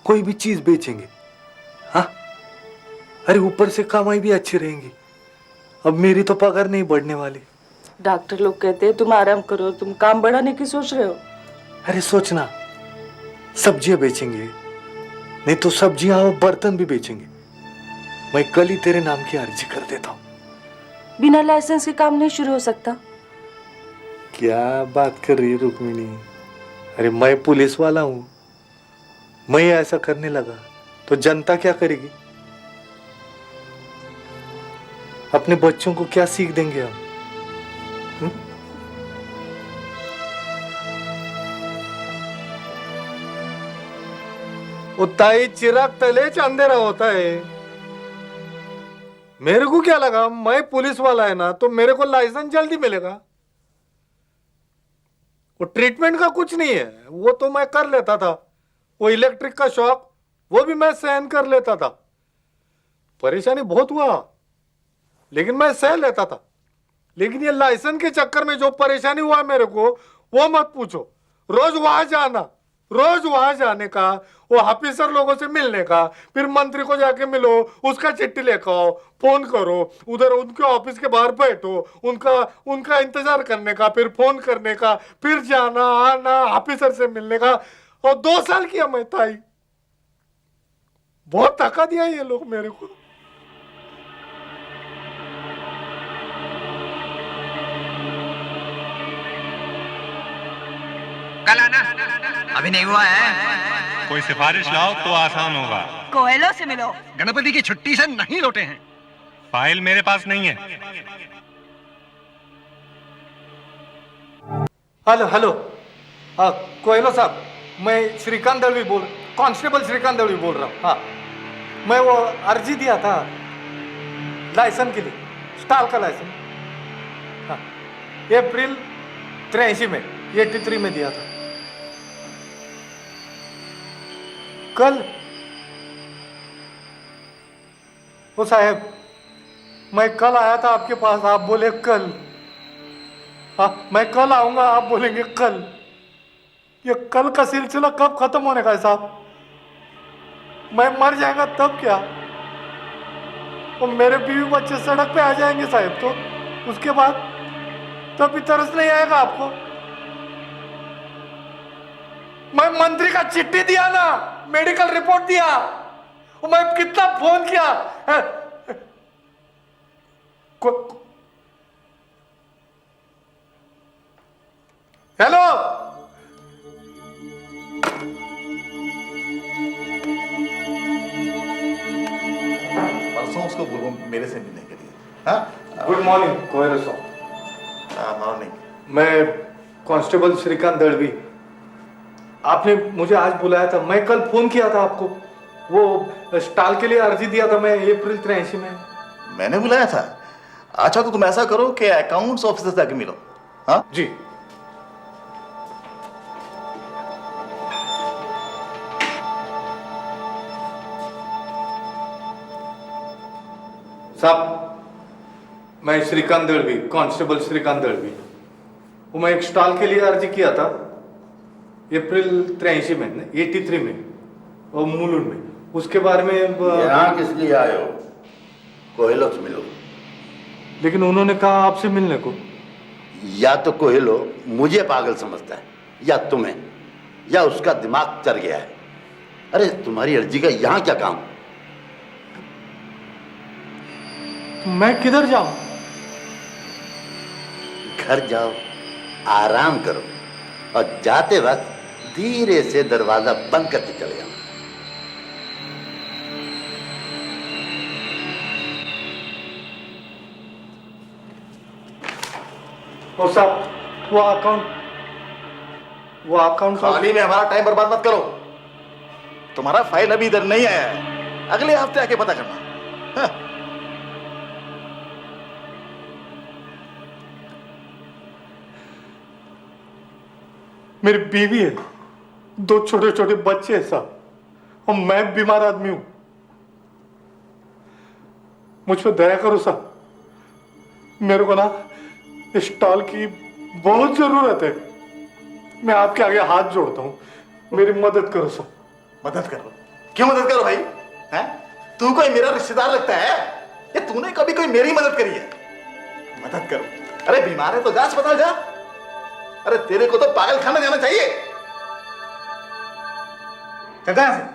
कोई भी चीज बेचेंगे। हाँ, अरे ऊपर से कमाई भी अच्छी रहेंगी। अब मेरी तो पगार नहीं बढ़ने वाली। डॉक्टर लोग कहते हैं तुम आराम करो, तुम काम बढ़ाने की सोच रहे हो। अरे सोचना, सब्जियां बेचेंगे, नहीं तो सब्जियां और बर्तन भी बेचेंगे। मैं कल ही तेरे नाम की अर्जी कर देता हूँ। बिना लाइसेंस के काम नहीं शुरू हो सकता। क्या बात कर रही है रुक्मिणी? अरे मैं पुलिस वाला हूं, मैं ऐसा करने लगा तो जनता क्या करेगी? अपने बच्चों को क्या सीख देंगे हम? ताई चिराग तलेच अंधेरा होता है। मेरे को क्या लगा, मैं पुलिस वाला है ना तो मेरे को लाइसेंस जल्दी मिलेगा। वो ट्रीटमेंट का कुछ नहीं है, वो तो मैं कर लेता था। वो इलेक्ट्रिक का शॉक, वो भी मैं सहन कर लेता था। परेशानी बहुत हुआ लेकिन मैं सह लेता था। लेकिन ये लाइसेंस के चक्कर में जो परेशानी हुआ मेरे को, वो मत पूछो। रोज वहां जाने का, वो ऑफिसर लोगों से मिलने का, फिर मंत्री को जाके मिलो, उसका चिट्ठी लेकर आओ, फोन करो, उधर उनके ऑफिस के बाहर बैठो, उनका इंतजार करने का, फिर फोन करने का, फिर जाना आना, ऑफिसर से मिलने का। और 2 साल किया मैं ताई। बहुत थका दिया ये लोग मेरे को। कल आना। अभी नहीं हुआ है। कोई सिफारिश लाओ तो आसान होगा। कोयलो से मिलो। गणपति की छुट्टी से नहीं लौटे हैं। फाइल मेरे पास नहीं है। हेलो कोयलो साहब, मैं श्रीकांत दलवी कांस्टेबल श्रीकांत दलवी बोल रहा हूँ। हाँ, मैं वो अर्जी दिया था लाइसेंस के लिए, स्टॉल का लाइसेंस। हाँ, अप्रैल 83 में, 83 में दिया था। कल वो साहब, मैं कल आया था आपके पास, आप बोले कल। हाँ, मैं कल आऊंगा, आप बोलेंगे कल। ये कल का सिलसिला कब खत्म होने का है साहब? मैं मर जाएगा तब क्या? और मेरे बीवी बच्चे सड़क पे आ जाएंगे साहब, तो उसके बाद तब भी तरस नहीं आएगा आपको? मैं मंत्री का चिट्ठी दिया ना, मेडिकल रिपोर्ट दिया, मैं कितना फोन किया। हेलो, परसों उसको बोलो मेरे से मिलने के लिए। हाँ, गुड मॉर्निंग कोयलो साहब। मॉर्निंग। मैं कांस्टेबल श्रीकांत दलवी। आपने मुझे आज बुलाया था, मैं कल फोन किया था आपको। वो स्टॉल के लिए अर्जी दिया था मैं अप्रैल 83 में। मैंने बुलाया था? अच्छा, तो तुम ऐसा करो कि अकाउंट्स ऑफिसर से जाके मिलो। हाँ जी। साहब, मैं श्रीकांत दलवी, कांस्टेबल श्रीकांत दलवी। वो मैं एक स्टॉल के लिए अर्जी किया था अप्रैल 83 में, 83 में, और मुलुंड में। उसके बारे में यहाँ किस लिए आए हो? कोयलो से मिलो। लेकिन उन्होंने कहा आपसे मिलने को। या तो कोहेलो मुझे पागल समझता है, या तुम्हें, या उसका दिमाग चढ़ गया है। अरे तुम्हारी अर्जी का यहां क्या काम? मैं किधर जाऊं? घर जाओ, आराम करो और जाते वक्त धीरे से दरवाजा बंद करके चले जाओ। ओ साहब, वो अकाउंट खाली में हमारा टाइम बर्बाद मत करो। तुम्हारा फाइल अभी इधर नहीं आया है, अगले हफ्ते आके पता करना। हाँ। मेरी बीवी है, 2 छोटे छोटे बच्चे हैं साहब, और मैं बीमार आदमी हूं। मुझ पर दया करो साहब, मेरे को ना स्टॉल की बहुत जरूरत है। मैं आपके आगे हाथ जोड़ता हूं, मेरी मदद करो साहब। मदद करो? क्यों मदद करो भाई? हैं? तू कोई मेरा रिश्तेदार लगता है? ये तूने कभी कोई मेरी मदद करी है? मदद करो? अरे बीमार है तो जा अस्पताल जा। अरे तेरे को तो पागल खाना जाना चाहिए। चल जा यहाँ से।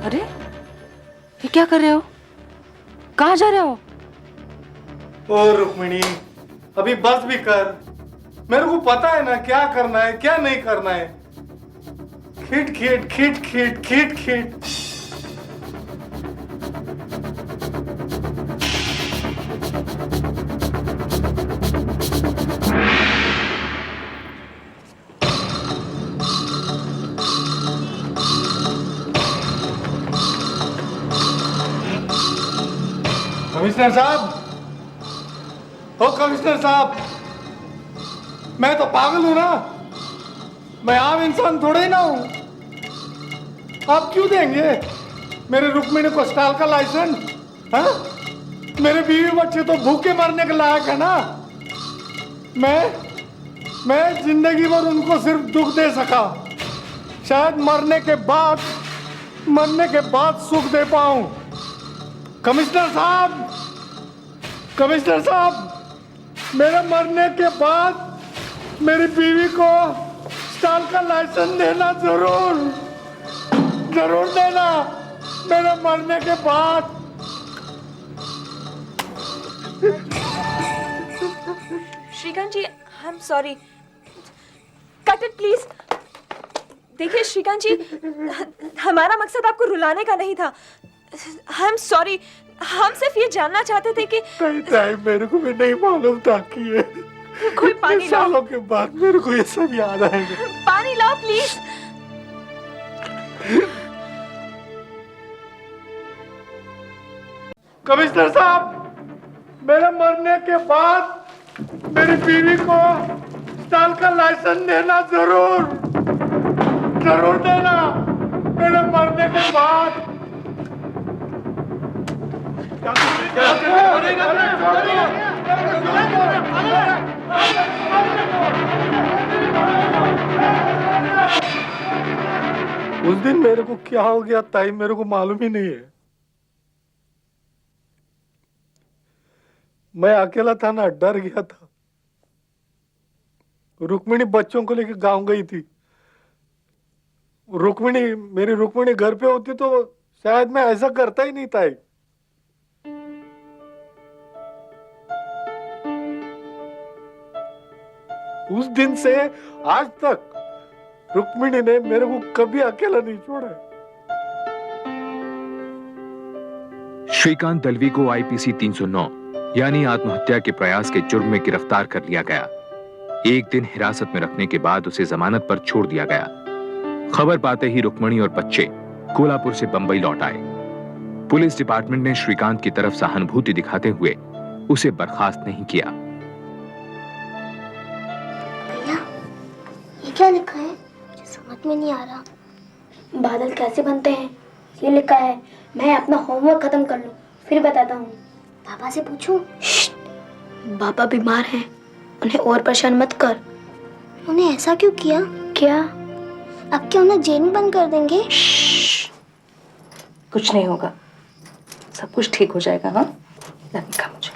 अरे ये क्या कर रहे हो? कहाँ जा रहे हो? ओ रुक्मिणी, अभी बस भी कर। मेरे को पता है ना क्या करना है क्या नहीं करना है। खीट खीट खीट खीट खीट खीट। कमिश्नर साहब, ओ कमिश्नर साहब, मैं तो पागल हूं ना, मैं आम इंसान थोड़ा ही ना हूं। आप क्यों देंगे मेरे रुक्मिणी को स्टॉल का लाइसेंस? हाँ? मेरे बीवी बच्चे तो भूखे मरने के लायक है ना। मैं जिंदगी भर उनको सिर्फ दुख दे सका, शायद मरने के बाद सुख दे पाऊं। कमिश्नर साहब, मेरे मरने के बाद मेरी बीवी को स्टॉल का लाइसेंस देना जरूर देना। मेरे मरने के बाद। Shrikant ji, I am sorry. Cut it please. देखिए श्रीकांत जी, हमारा मकसद आपको रुलाने का नहीं था। आई एम सॉरी, हम सिर्फ ये जानना चाहते थे कि नहीं, मेरे को भी नहीं मालूम था कि ये कोई पानी लाओ। सालों के बाद मेरे को ये सब याद आएगा। पानी लाओ प्लीज। कमिश्नर साहब, मेरे मरने के बाद मेरी बीवी को स्टॉल का लाइसेंस देना जरूर देना। मेरे मरने के बाद। उस दिन मेरे को क्या हो गया ताई, मेरे को मालूम ही नहीं है। मैं अकेला था ना, डर गया था। रुक्मिणी बच्चों को लेकर गांव गई थी। मेरी रुक्मिणी घर पे होती तो शायद मैं ऐसा करता ही नहीं था। उस दिन से आज तक रुक्मिणी ने मेरे को कभी अकेला नहीं छोड़ा। श्रीकांत दलवी को आईपीसी 309 यानी आत्महत्या के प्रयास के जुर्म में गिरफ्तार कर लिया गया। एक दिन हिरासत में रखने के बाद उसे जमानत पर छोड़ दिया गया। खबर पाते ही रुक्मिणी और बच्चे कोल्हापुर से बंबई लौट आए। पुलिस डिपार्टमेंट ने श्रीकांत की तरफ सहानुभूति दिखाते हुए उसे बर्खास्त नहीं किया। भैया, ये क्या लिखा है? मुझे समझ में नहीं आ रहा। बादल कैसे बनते हैं ये लिखा है। मैं अपना होमवर्क खत्म कर लूं फिर बताता हूँ। पापा से पूछूं? पापा बीमार हैं, उन्हें और परेशान मत कर। उन्हें ऐसा क्यों किया? क्या? अब क्या उन्हें जेल में बंद कर देंगे? कुछ नहीं होगा, सब कुछ ठीक हो जाएगा। हाँ, लगेगा मुझे।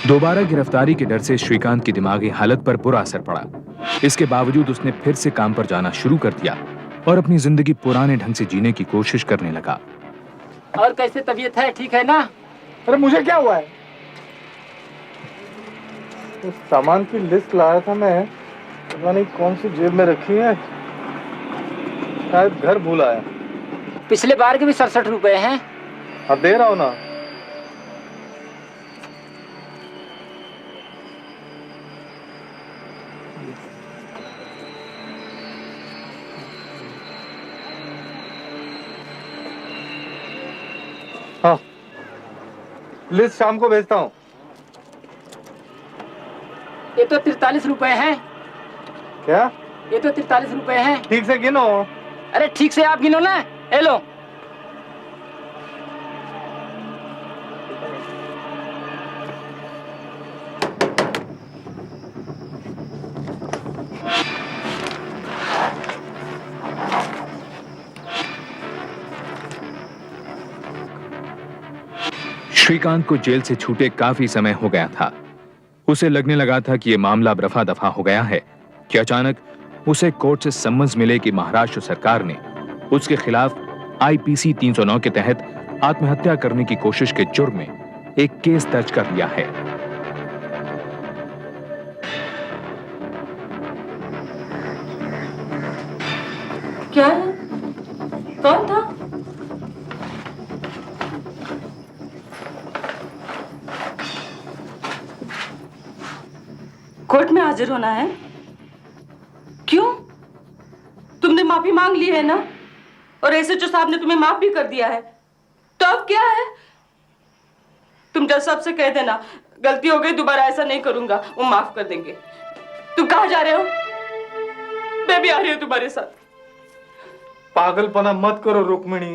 दोबारा गिरफ्तारी के डर से श्रीकांत की दिमागी हालत पर बुरा असर पड़ा। इसके बावजूद उसने फिर से काम पर जाना शुरू कर दिया और अपनी जिंदगी पुराने ढंग से जीने की कोशिश करने लगा। और कैसे तबीयत है? ठीक है ना? अरे मुझे क्या हुआ है? उस सामान की लिस्ट लाया था मैं, पता नहीं कौन सी जेब में रखी है, शायद घर भूल आया। पिछले बार के भी 67 रुपए हैं। हाँ दे रहा हूँ ना। हाँ, लिस्ट शाम को भेजता हूँ। ये तो 43 रुपए हैं। क्या? ये तो 43 रुपए हैं। ठीक से गिनो। अरे ठीक से आप गिनो ना। हेलो, श्रीकांत को जेल से छूटे काफी समय हो गया था। उसे लगने लगा था कि यह मामला अब रफा दफा हो गया है कि अचानक उसे कोर्ट से सम्मन मिले कि महाराष्ट्र सरकार ने उसके खिलाफ आईपीसी 309 के तहत आत्महत्या करने की कोशिश के जुर्म में एक केस दर्ज कर लिया है। क्या है? कौन था? कोर्ट में हाजिर होना है। क्यों? तुमने माफी मांग ली है ना, और एसएचओ साहब ने तुम्हें माफ भी कर दिया है, तो अब क्या है? तुम जज साहब से कह देना गलती हो गई, दोबारा ऐसा नहीं करूंगा, वो माफ कर देंगे। तुम कहाँ जा रहे हो? मैं भी आ रही हूँ तुम्हारे साथ। पागलपना मत करो रुक्मिणी,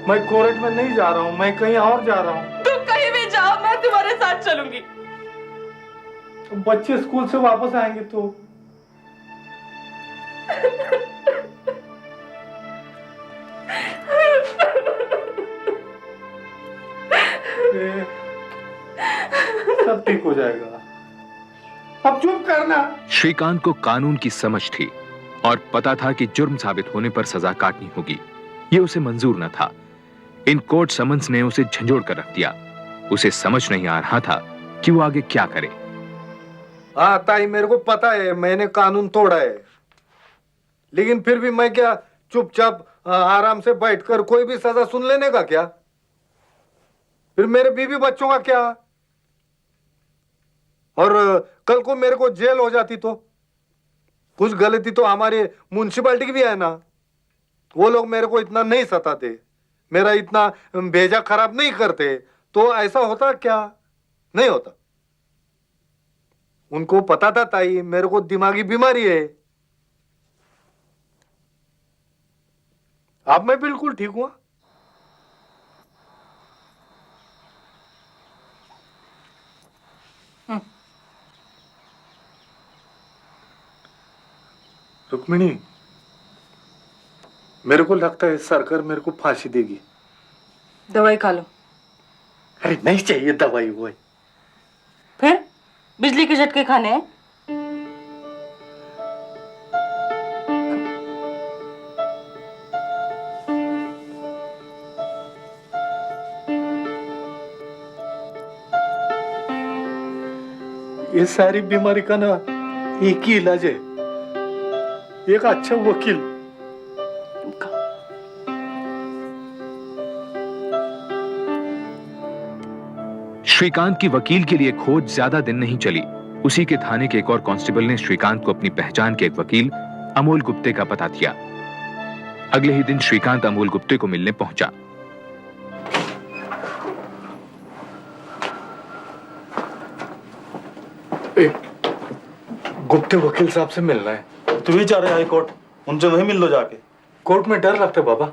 मैं कोर्ट में नहीं जा रहा हूँ, मैं कहीं और जा रहा हूँ। तुम कहीं भी जाओ, मैं तुम्हारे साथ चलूंगी। बच्चे स्कूल से वापस आएंगे तो सब ठीक हो जाएगा, अब चुप करना। श्रीकांत को कानून की समझ थी और पता था कि जुर्म साबित होने पर सजा काटनी होगी। ये उसे मंजूर न था। इन कोर्ट समन्स ने उसे झंझोड़ कर रख दिया। उसे समझ नहीं आ रहा था कि वो आगे क्या करे। हाँ ताई, मेरे को पता है मैंने कानून तोड़ा है, लेकिन फिर भी मैं क्या चुपचाप आराम से बैठकर कोई भी सजा सुन लेने का क्या? फिर मेरे बीवी बच्चों का क्या? और कल को मेरे को जेल हो जाती तो कुछ गलती तो हमारे म्युनिसिपैलिटी की भी है ना। वो लोग मेरे को इतना नहीं सताते, मेरा इतना भेजा खराब नहीं करते, तो ऐसा होता क्या? नहीं होता। उनको पता था ताई मेरे को दिमागी बीमारी है। अब मैं बिल्कुल ठीक हूं। रुक्मिणी, मेरे को लगता है सरकार मेरे को फांसी देगी। दवाई खा लो। अरे नहीं चाहिए दवाई वही। फिर बिजली के झटके खाने हैं? ये सारी बीमारी का ना एक ही इलाज है, एक अच्छा वकील। श्रीकांत की वकील के लिए खोज ज्यादा दिन नहीं चली। उसी के थाने के एक और कांस्टेबल ने श्रीकांत को अपनी पहचान के एक वकील अमोल गुप्ते का पता दिया। अगले ही दिन श्रीकांत अमोल गुप्ते को मिलने पहुंचा। गुप्ते वकील साहब से मिलना है। तू ही जा रहे हाई कोर्ट, उनसे वहीं मिल लो जाके। कोर्ट में डर लगता है बाबा।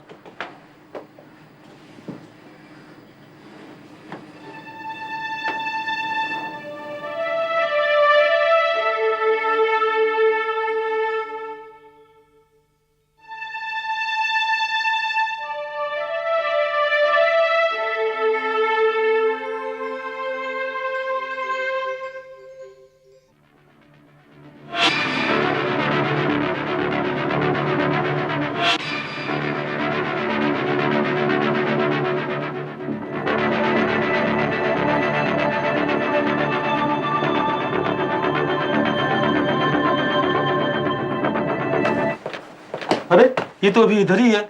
अरे ये तो अभी इधर ही है।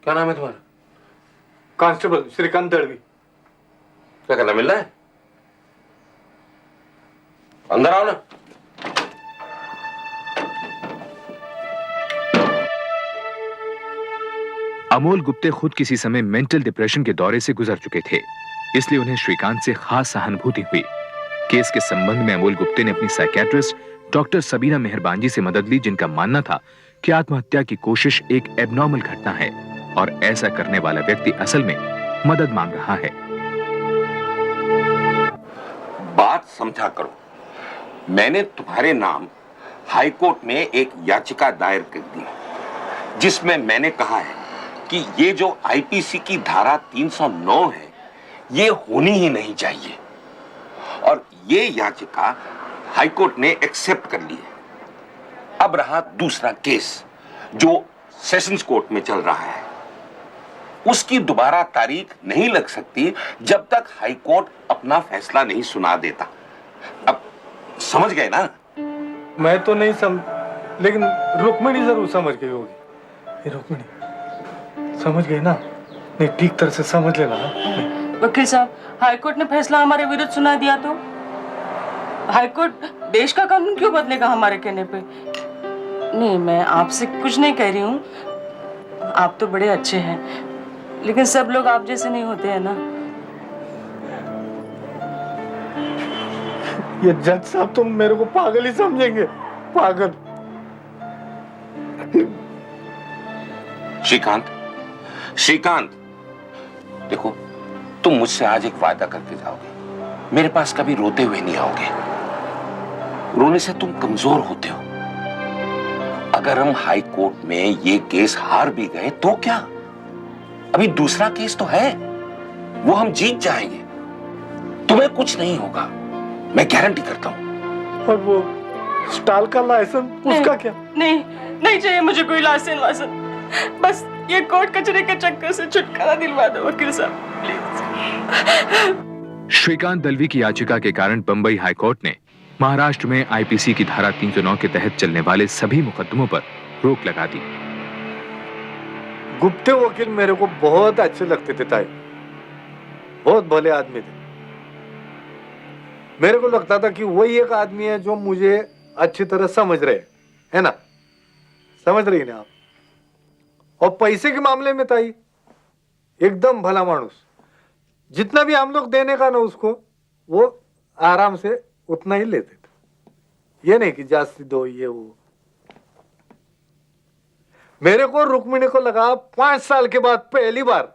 क्या नाम है तुम्हारा? कांस्टेबल श्रीकांत दड़वी। क्या करना मिल रहा है? अंदर आओ ना। अमोल गुप्ते खुद किसी समय मेंटल डिप्रेशन के दौरे से गुजर चुके थे, इसलिए उन्हें श्रीकांत से खास सहानुभूति हुई। केस के संबंध में अमोल गुप्ते ने अपनी साइकियाट्रिस्ट डॉक्टर सबीना मेहरबान से मदद ली, जिनका मानना था कि आत्महत्या की कोशिश एक एबनॉर्मल घटना है और ऐसा करने वाला व्यक्ति असल में मदद मांग रहा है। बात समझा करो। मैंने तुम्हारे नाम हाई कोर्ट में एक याचिका दायर कर दी, जिसमें मैंने कहा है कि ये जो आईपीसी की धारा 309 है, ये होनी ही नहीं चाहिए। और ये याचिका हाई कोर्ट ने एक्सेप्ट कर ली है। अब रहा दूसरा केस जो सेशंस कोर्ट में चल रहा है। उसकी दोबारा तारीख नहीं लग सकती जब तक हाई कोर्ट अपना फैसला नहीं सुना देता। अब समझ गए ना? मैं तो नहीं समझ, लेकिन रुक्मिणी जरूर समझ गई होगी। ये रुक्मिणी समझ गई ना? नहीं, ठीक तरह से समझ लेना ना। वकील साहब, हाईकोर्ट ने फैसला हमारे विरुद्ध सुना दिया तो हाईकोर्ट देश का कानून क्यों बदलेगा हमारे कहने पे? नहीं, मैं आपसे कुछ नहीं कह रही हूँ। आप तो बड़े अच्छे हैं, लेकिन सब लोग आप जैसे नहीं होते हैं ना। ये जज साहब तुम मेरे को पागल ही समझेंगे, पागल। श्रीकांत, श्रीकांत, देखो तुम मुझसे आज एक वादा करके जाओगे। मेरे पास कभी रोते हुए नहीं आओगे। रोने से तुम कमजोर होते हो। अगर हम हाई कोर्ट में ये केस हार भी गए तो क्या? अभी दूसरा केस तो है, वो हम जीत जाएंगे। तुम्हें कुछ नहीं होगा, मैं गारंटी करता हूं। और वो स्टॉल का लाइसेंस, उसका क्या? नहीं, नहीं चाहिए मुझे कोई लाइसेंस वाइसेंस। बस ये कोर्ट कचरे के चक्कर से छुटकारा दिलवा दो वकील साहब, प्लीज। श्रीकांत दलवी की याचिका के कारण बंबई हाईकोर्ट ने महाराष्ट्र में आईपीसी की धारा 309 के तहत चलने वाले सभी मुकदमों पर रोक लगा दी। गुप्ते वकील मेरे को बहुत अच्छे लगते थे ताई, बहुत भले आदमी थे। मेरे को लगता था कि वही एक आदमी है जो मुझे अच्छी तरह समझ रहे है ना? समझ रही ना आप? और पैसे के मामले में ताई एकदम भला मानुस। जितना भी हम लोग देने का ना उसको, वो आराम से उतना ही लेते थे। ये नहीं कि जास्ती दो, ये वो। मेरे को रुक्मिणी को लगा 5 साल के बाद पहली बार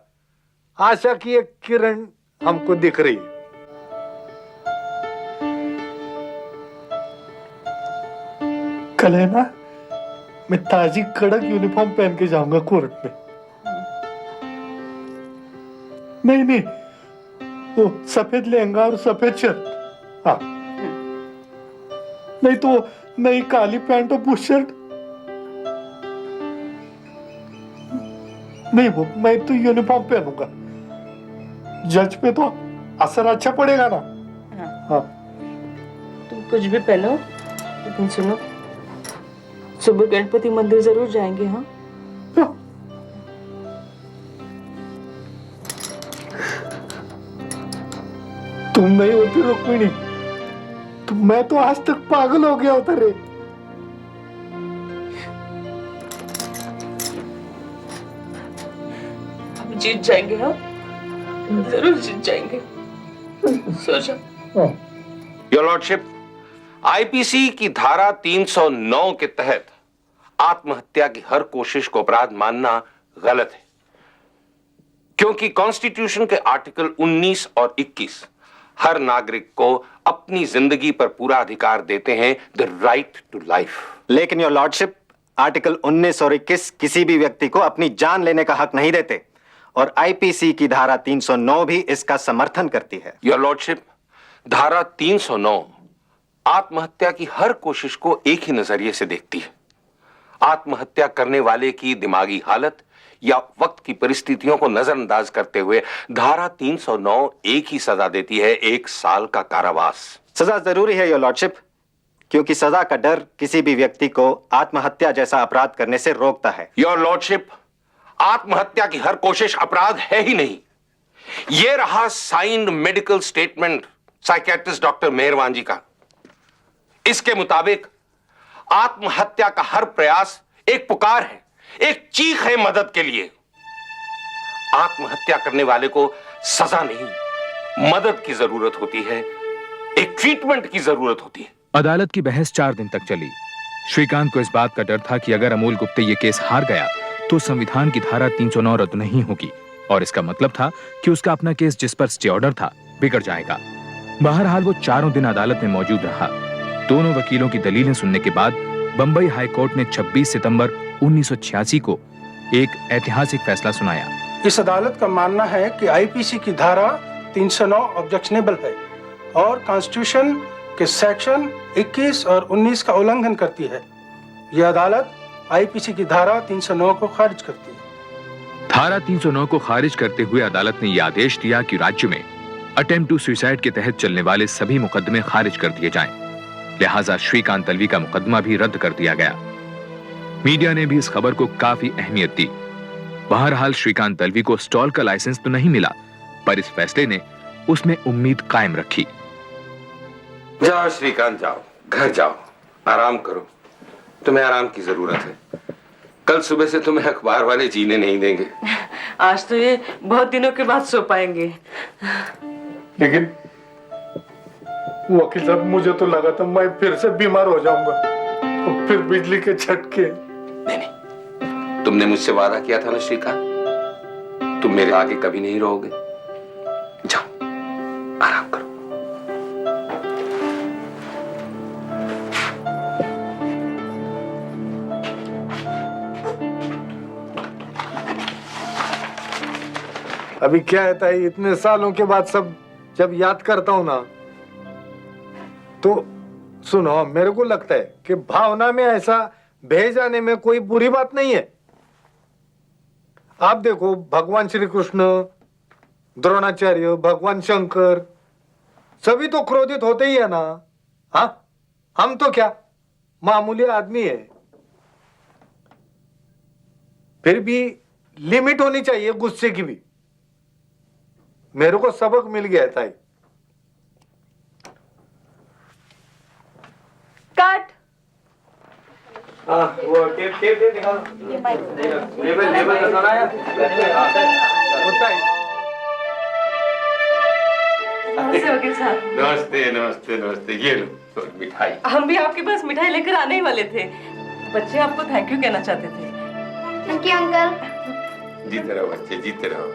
आशा की एक किरण हमको दिख रही है। कल है ना, मैं ताजी कड़क यूनिफॉर्म पहन के जाऊंगा कोर्ट में। नहीं नहीं, वो सफेद लहंगा और सफेद शर्ट। हाँ, नहीं तो नई काली पैंट और बुशर्ट। नहीं, वो मैं तो यूनिफॉर्म पहनूंगा। जज पे तो असर अच्छा पड़ेगा ना। हाँ, कुछ भी पहनो, लेकिन सुनो, सुबह गणपति मंदिर जरूर जाएंगे। हाँ, तुम नहीं होती रुक्मिणी तो मैं तो आज तक पागल हो गया होता रे। हम जीत जाएंगे। हाँ, जरूर जीत जाएंगे। सो जाओ। योर लॉर्डशिप, आईपीसी की धारा 309 के तहत आत्महत्या की हर कोशिश को अपराध मानना गलत है, क्योंकि कॉन्स्टिट्यूशन के आर्टिकल 19 और 21 हर नागरिक को अपनी जिंदगी पर पूरा अधिकार देते हैं, द राइट टू लाइफ। लेकिन योर लॉर्डशिप, आर्टिकल 19 और 21 किसी भी व्यक्ति को अपनी जान लेने का हक नहीं देते, और आईपीसी की धारा 309 भी इसका समर्थन करती है। योर लॉर्डशिप, धारा 309 आत्महत्या की हर कोशिश को एक ही नजरिए से देखती है। आत्महत्या करने वाले की दिमागी हालत या वक्त की परिस्थितियों को नजरअंदाज करते हुए धारा 309 एक ही सजा देती है, 1 साल का कारावास। सजा जरूरी है योर लॉर्डशिप, क्योंकि सजा का डर किसी भी व्यक्ति को आत्महत्या जैसा अपराध करने से रोकता है। योर लॉर्डशिप, आत्महत्या की हर कोशिश अपराध है ही नहीं। यह रहा signed medical statement psychiatrist doctor Meharwan ji का। इसके मुताबिक आत्महत्या का हर प्रयास एक पुकार है, एक चीख है मदद के लिए। आत्महत्या करने वाले को सजा नहीं, मदद की जरूरत होती है, एक ट्रीटमेंट की जरूरत होती है। अदालत की बहस 4 दिन तक चली। श्रीकांत को इस बात का डर था कि अगर अमोल गुप्ते ये केस हार गया तो संविधान की धारा 309 रद्द नहीं होगी, और इसका मतलब था कि उसका अपना केस जिस पर स्टे ऑर्डर था बिगड़ जाएगा। बहरहाल वो 4 दिन अदालत में मौजूद रहा। दोनों वकीलों की दलीलें सुनने के बाद बंबई हाईकोर्ट ने 26 सितंबर 1986 को एक ऐतिहासिक फैसला सुनाया। इस अदालत का मानना है कि आईपीसी की धारा 309 ऑब्जेक्शनेबल है और कॉन्स्टिट्यूशन के सेक्शन 21 और 19 का उल्लंघन करती है। यह अदालत आईपीसी की धारा 309 को खारिज करती है। धारा 309 को खारिज करते हुए अदालत ने यह आदेश दिया कि राज्य में अटेम्प्ट टू सुसाइड के तहत चलने वाले सभी मुकदमे खारिज कर दिए जाएं। लिहाजा श्रीकांत तलवी का मुकदमा भी रद्द कर दिया गया। मीडिया ने भी इस खबर को काफी अहमियत दी। बहरहाल श्रीकांत तलवी को स्टॉल का लाइसेंस तो नहीं मिला, पर इस फैसले ने उसमें उम्मीद कायम रखी। जाओ श्रीकांत, जाओ, घर जाओ, आराम करो। तुम्हें आराम की जरूरत है। कल सुबह से तुम्हें अखबार वाले जीने नहीं देंगे। आज तो ये बहुत दिनों के बाद सो पाएंगे। लेकिन वकील साहब, मुझे तो लगा था मैं फिर से बीमार हो जाऊंगा, और फिर बिजली के झटके। नहीं, तुमने मुझसे वादा किया था ना श्रीकांत, तुम मेरे आगे कभी नहीं रहोगे। जाओ, आराम करो। अभी क्या है ताई, इतने सालों के बाद सब जब याद करता हूं ना, तो सुनो, मेरे को लगता है कि भावना में ऐसा बह जाने में कोई बुरी बात नहीं है। आप देखो, भगवान श्री कृष्ण, द्रोणाचार्य, भगवान शंकर, सभी तो क्रोधित होते ही है ना। हाँ, हम तो क्या मामूली आदमी है। फिर भी लिमिट होनी चाहिए गुस्से की भी। मेरे को सबक मिल गया ताई। कट। वो टेप दिखा दो। लेबल लगाना है। नमस्ते वकील साहब। नमस्ते नमस्ते नमस्ते, ये लो मिठाई। हम भी आपके पास मिठाई लेकर आने ही वाले थे। बच्चे आपको थैंक यू कहना चाहते थे। Thank you uncle. जीते रहो बच्चे, जीते रहो।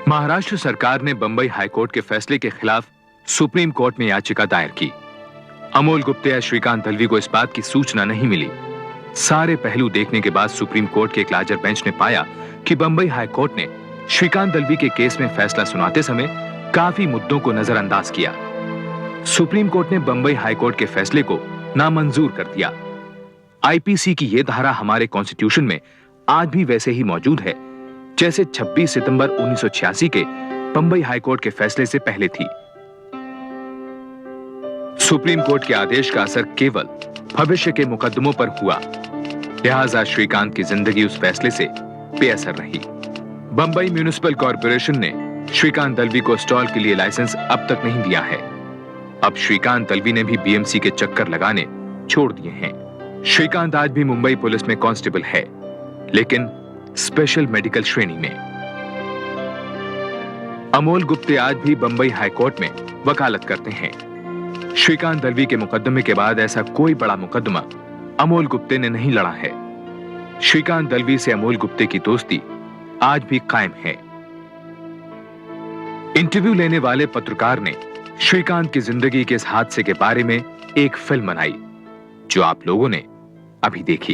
महाराष्ट्र सरकार ने बंबई हाईकोर्ट के फैसले के खिलाफ सुप्रीम कोर्ट में याचिका दायर की। अमोल गुप्ते या श्रीकांत तलवी को इस बात की सूचना नहीं मिली। सारे पहलू देखने के बाद सुप्रीम कोर्ट के एक लार्जर बेंच ने पाया कि बंबई हाईकोर्ट ने श्रीकांत तलवी के केस में फैसला सुनाते समय काफी मुद्दों को नजरअंदाज किया। सुप्रीम कोर्ट ने बंबई हाईकोर्ट के फैसले को नामंजूर कर दिया। आईपीसी की यह धारा हमारे कॉन्स्टिट्यूशन में आज भी वैसे ही मौजूद है जैसे 26 सितंबर 1986 के बंबई हाईकोर्ट के फैसले से पहले थी। सुप्रीम कोर्ट के आदेश का असर केवल भविष्य के मुकदमों पर हुआ, लिहाजा श्रीकांत की जिंदगी उस फैसले से बेअसर रही। बंबई म्युनिसिपल कॉर्पोरेशन ने श्रीकांत दलवी को स्टॉल के लिए लाइसेंस अब तक नहीं दिया है। अब श्रीकांत दलवी ने भी बीएमसी के चक्कर लगाने छोड़ दिए हैं। श्रीकांत आज भी मुंबई पुलिस में कांस्टेबल है, लेकिन स्पेशल मेडिकल श्रेणी में। अमोल गुप्ते आज भी बंबई हाईकोर्ट में वकालत करते हैं। श्रीकांत दलवी के मुकदमे के बाद ऐसा कोई बड़ा मुकदमा अमोल गुप्ते ने नहीं लड़ा है। श्रीकांत दलवी से अमोल गुप्ते की दोस्ती आज भी कायम है। इंटरव्यू लेने वाले पत्रकार ने श्रीकांत की जिंदगी के इस हादसे के बारे में एक फिल्म बनाई, जो आप लोगों ने अभी देखी।